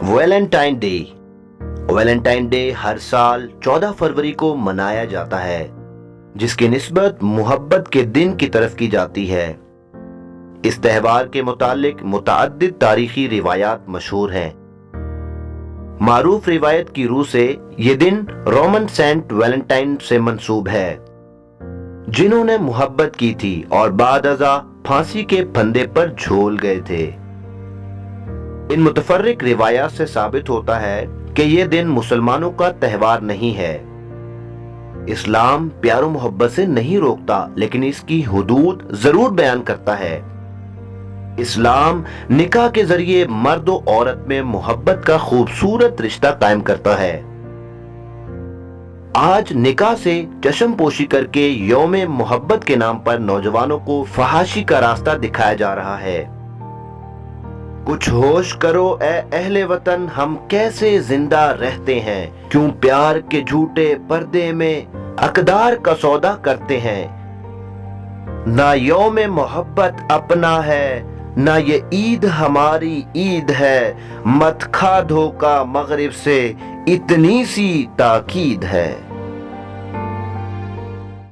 Valentine day. Valentine day ہر سال 14 فروری کو منایا جاتا ہے، جس کی نسبت محبت کے دن کی طرف کی جاتی ہے۔ اس تہوار کے متعلق متعدد تاریخی روایات مشہور ہیں۔ معروف روایت کی روح سے یہ دن رومن سینٹ ویلنٹائن سے منسوب ہے، جنہوں نے محبت کی تھی اور بعد ازاں پھانسی کے پھندے پر جھول گئے تھے۔ ان متفرق روایات سے ثابت ہوتا ہے کہ یہ دن مسلمانوں کا تہوار نہیں ہے۔ اسلام پیار و محبت سے نہیں روکتا، لیکن اس کی حدود ضرور بیان کرتا ہے۔ اسلام نکاح کے ذریعے مرد و عورت میں محبت کا خوبصورت رشتہ قائم کرتا ہے۔ آج نکاح سے چشم پوشی کر کے یوم محبت کے نام پر نوجوانوں کو فحاشی کا راستہ دکھایا جا رہا ہے۔ کچھ ہوش کرو اے اہل وطن، ہم کیسے زندہ رہتے ہیں، کیوں پیار کے جھوٹے پردے میں اقدار کا سودا کرتے ہیں۔ نہ یوم محبت اپنا ہے، نہ یہ عید ہماری عید ہے، مت کھا دھوکا مغرب سے اتنی سی تاکید ہے۔